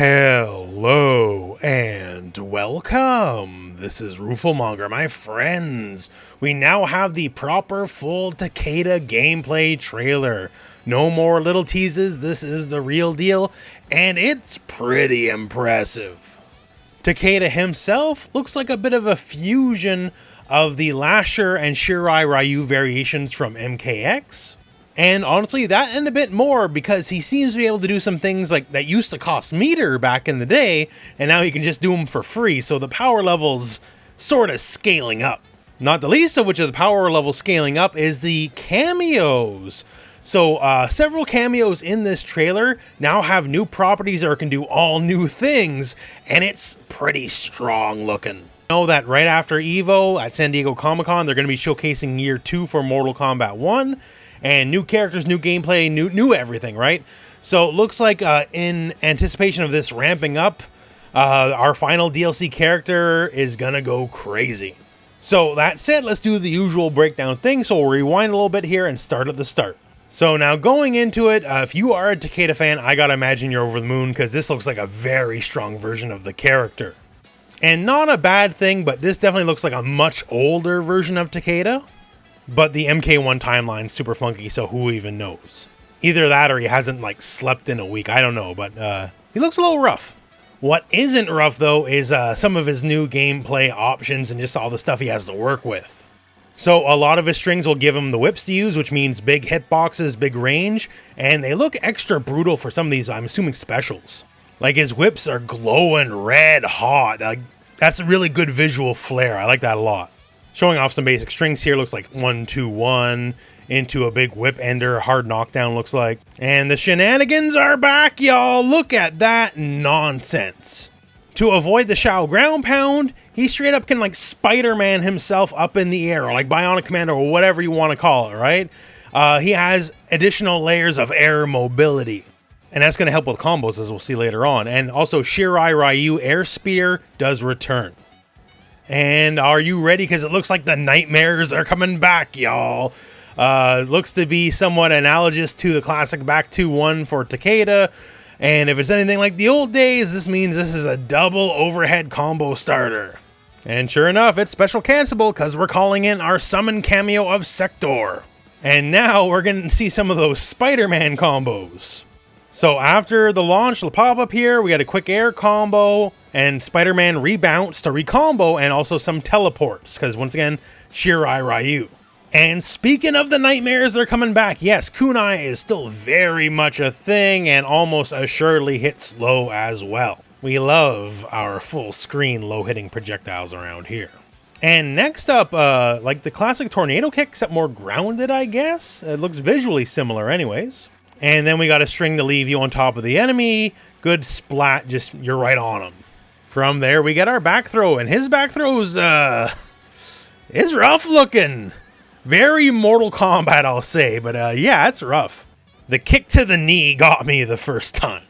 Hello and welcome. This is Rooflemonger, my friends. We now have the proper full Takeda gameplay trailer. No more little teases, this is the real deal, and it's pretty impressive. Takeda himself looks like a bit of a fusion of the lasher and shirai Ryu variations from MKX. And honestly, that and a bit more, because he seems to be able to do some things like that used to cost meter back in the day, and now he can just do them for free, so the power level's sort of scaling up. Not the least of which of the power level scaling up is the cameos. So several cameos in this trailer now have new properties or can do all new things, and it's pretty strong looking. Know that right after EVO at San Diego Comic-Con, they're going to be showcasing Year 2 for Mortal Kombat 1. And new characters, new gameplay, new everything, right? So it looks like in anticipation of this ramping up, our final DLC character is gonna go crazy. So that said, let's do the usual breakdown thing. So we'll rewind a little bit here and start at the start. So now going into it, if you are a Takeda fan, I gotta imagine you're over the moon, because this looks like a very strong version of the character. And not a bad thing, but this definitely looks like a much older version of Takeda. But the MK1 timeline's super funky, so who even knows? Either that or he hasn't like slept in a week, I don't know, but he looks a little rough. What isn't rough though is some of his new gameplay options and just all the stuff he has to work with. So a lot of his strings will give him the whips to use, which means big hitboxes, big range, and they look extra brutal for some of these, I'm assuming, specials. Like his whips are glowing red hot. That's a really good visual flair, I like that a lot. Showing off some basic strings here, looks like 1-2-1 into a big whip ender, hard knockdown looks like. And the shenanigans are back, y'all. Look at that nonsense. To avoid the Shao ground pound, he straight up can like Spider-Man himself up in the air, or like Bionic Commando, or whatever you want to call it, right? He has additional layers of air mobility. And that's going to help with combos, as we'll see later on. And also Shirai Ryu Air Spear does return. And are you ready? Because it looks like the nightmares are coming back, y'all. Looks to be somewhat analogous to the classic Back 2-1 for Takeda. And if it's anything like the old days, this means this is a double overhead combo starter. And sure enough, it's special cancelable because we're calling in our summon cameo of Sector. And now we're going to see some of those Spider-Man combos. So after the launch, it'll pop up here. We got a quick air combo and Spider-Man rebounce to recombo, and also some teleports, because once again, Shirai Ryu. And speaking of the nightmares, they're coming back. Yes, kunai is still very much a thing and almost assuredly hits low as well. We love our full screen low hitting projectiles around here. And next up, like the classic tornado kick, except more grounded, I guess. It looks visually similar anyways. And then we got a string to leave you on top of the enemy. Good splat, just you're right on him. From there, we get our back throw, and his back throw's, it's rough looking. Very Mortal Kombat, I'll say, but yeah, it's rough. The kick to the knee got me the first time.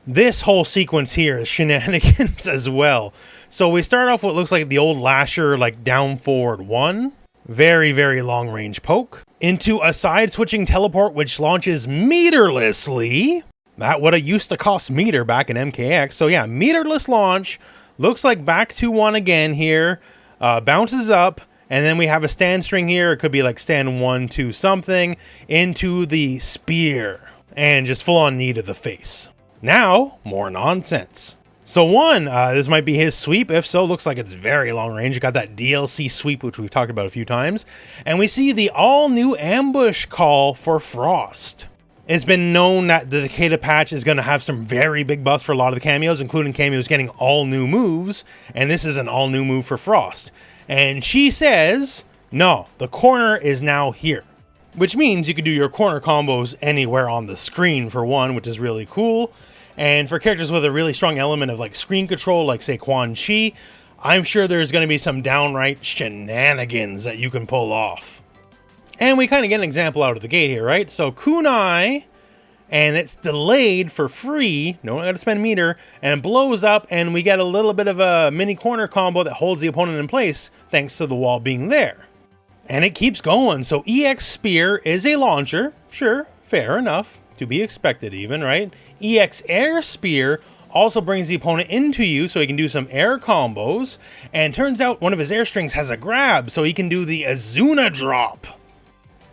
This whole sequence here is shenanigans as well. So we start off with what looks like the old lasher, like down forward 1. Very, very long range poke. Into a side switching teleport, which launches meterlessly. That would have used to cost meter back in MKX. So yeah, meterless launch. Looks like back to 1 again here. Bounces up. And then we have a stand string here. It could be like stand 1, 2 something. Into the spear. And just full on knee to the face. Now, more nonsense. So one, this might be his sweep. If so, looks like it's very long range. Got that DLC sweep, which we've talked about a few times. And we see the all new ambush call for Frost. It's been known that the Takeda patch is going to have some very big buffs for a lot of the cameos, including cameos getting all new moves. And this is an all new move for Frost. And she says, no, the corner is now here. Which means you can do your corner combos anywhere on the screen for one, which is really cool. And for characters with a really strong element of like screen control, like say Quan Chi, I'm sure there's going to be some downright shenanigans that you can pull off. And we kind of get an example out of the gate here, right? So kunai, and it's delayed for free, no one got to spend meter, and it blows up, and we get a little bit of a mini corner combo that holds the opponent in place thanks to the wall being there. And it keeps going. So EX Spear is a launcher, sure, fair enough, to be expected even, right? EX Air Spear Also brings the opponent into you so he can do some air combos. And turns out one of his air strings has a grab, so he can do the Azuna drop.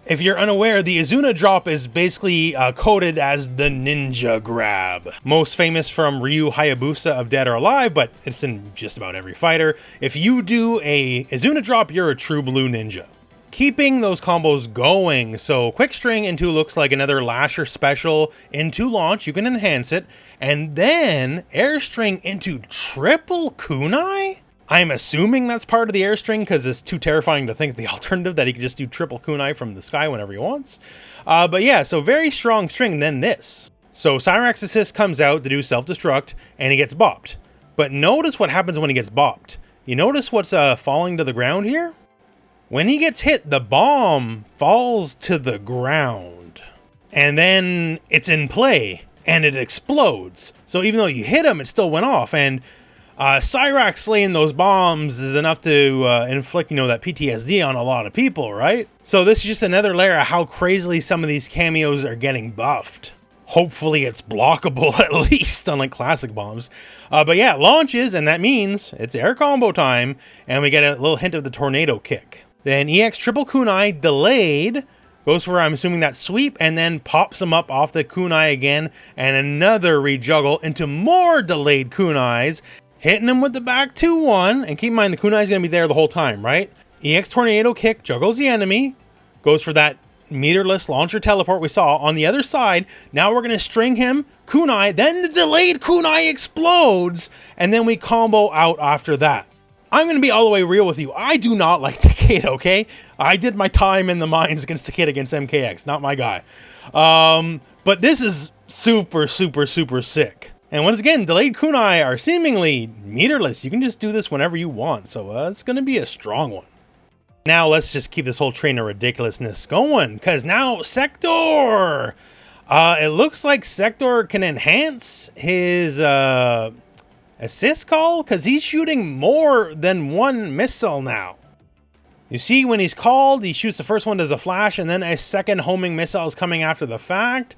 If you're unaware, the Azuna drop is basically coded as the ninja grab. Most famous from Ryu Hayabusa of Dead or Alive, but it's in just about every fighter. If you do a Azuna drop, you're a true blue ninja. Keeping those combos going, so quick string into looks like another lasher special into launch, you can enhance it, and then air string into triple kunai? I'm assuming that's part of the air string because it's too terrifying to think the alternative that he could just do triple kunai from the sky whenever he wants. But yeah, so very strong string, then this. So Cyrax Assist comes out to do self-destruct, and he gets bopped. But notice what happens when he gets bopped. You notice what's falling to the ground here? When he gets hit, the bomb falls to the ground. And then it's in play, and it explodes. So even though you hit him, it still went off, and Cyrax slaying those bombs is enough to inflict, that PTSD on a lot of people, right? So this is just another layer of how crazily some of these cameos are getting buffed. Hopefully it's blockable at least, unlike classic bombs. But yeah, launches, and that means it's air combo time, and we get a little hint of the tornado kick. Then EX triple kunai delayed, goes for, I'm assuming, that sweep, and then pops him up off the kunai again, and another rejuggle into more delayed kunais, hitting him with the back 2-1, and keep in mind the kunai is going to be there the whole time, right? EX tornado kick juggles the enemy, goes for that meterless launcher teleport we saw on the other side. Now we're going to string him, kunai, then the delayed kunai explodes, and then we combo out after that. I'm going to be all the way real with you. I do not like Takeda, okay? I did my time in the mines against Takeda against MKX, not my guy. But this is super, super, super sick. And once again, delayed kunai are seemingly meterless. You can just do this whenever you want, so it's going to be a strong one. Now let's just keep this whole train of ridiculousness going, because now Sector! It looks like Sector can enhance his assist call, because he's shooting more than one missile now. You see, when he's called, he shoots the first one as a flash, and then a second homing missile is coming after the fact.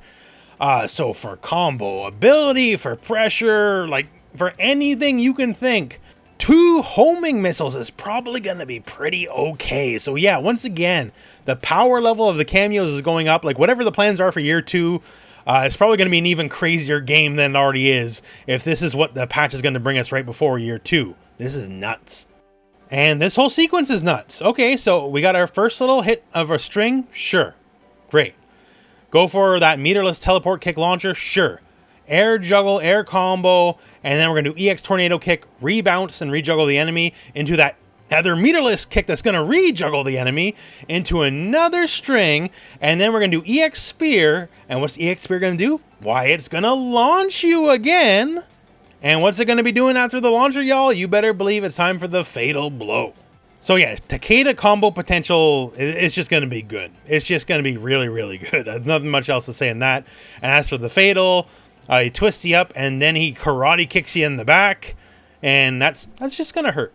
So for combo ability, for pressure, like for anything you can think, 2 homing missiles is probably going to be pretty okay. So yeah, once again, the power level of the cameos is going up. Like whatever the plans are for year 2, it's probably going to be an even crazier game than it already is if this is what the patch is going to bring us right before year 2. This is nuts. And this whole sequence is nuts. Okay, so we got our first little hit of a string. Sure. Great. Go for that meterless teleport kick launcher. Sure. Air juggle, air combo, and then we're going to do EX tornado kick, rebounce, and rejuggle the enemy into that other meterless kick that's going to rejuggle the enemy into another string, and then we're going to do EX spear. And what's EX spear going to do? Why, it's going to launch you again. And what's it going to be doing after the launcher, y'all? You better believe it's time for the fatal blow. So yeah, Takeda combo potential is just going to be good. It's just going to be really, really good. There's nothing much else to say in that. And as for the fatal, he twists you up and then he karate kicks you in the back. And that's just going to hurt.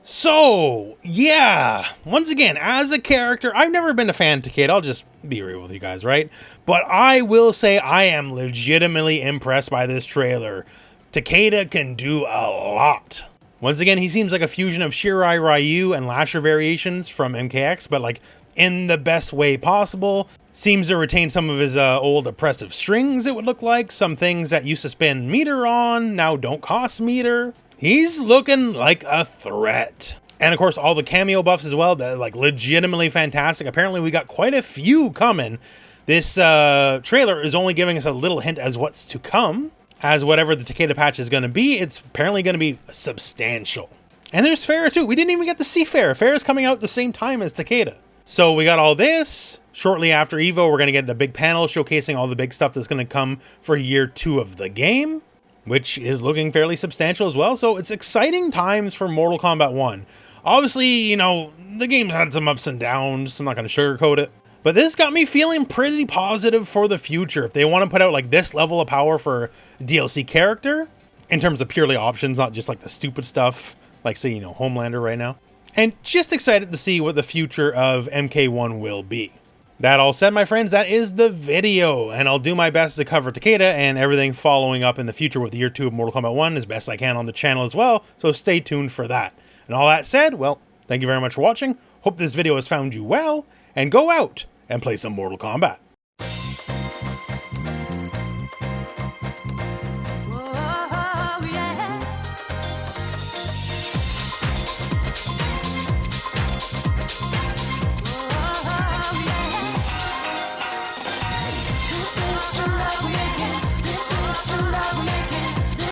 So yeah, once again, as a character, I've never been a fan of Takeda. I'll just be real with you guys, right? But I will say I am legitimately impressed by this trailer. Takeda can do a lot. Once again, he seems like a fusion of Shirai Ryu and Lasher variations from MKX, but like in the best way possible. Seems to retain some of his old oppressive strings, it would look like. Some things that used to spend meter on now don't cost meter. He's looking like a threat. And of course, all the cameo buffs as well, they're like legitimately fantastic. Apparently we got quite a few coming. This trailer is only giving us a little hint as what's to come. As whatever the Takeda patch is going to be, it's apparently going to be substantial. And there's Farah too. We didn't even get to see Farah. Farah's coming out at the same time as Takeda. So we got all this. Shortly after EVO, we're going to get the big panel showcasing all the big stuff that's going to come for year 2 of the game, which is looking fairly substantial as well. So it's exciting times for Mortal Kombat 1. Obviously, the game's had some ups and downs. I'm not going to sugarcoat it. But this got me feeling pretty positive for the future. If they want to put out like this level of power for DLC character, in terms of purely options, not just like the stupid stuff, like say, Homelander right now. And just excited to see what the future of MK1 will be. That all said, my friends, that is the video, and I'll do my best to cover Takeda and everything following up in the future with Year 2 of Mortal Kombat 1 as best I can on the channel as well, so stay tuned for that. And all that said, well, thank you very much for watching, hope this video has found you well, and go out and play some Mortal Kombat.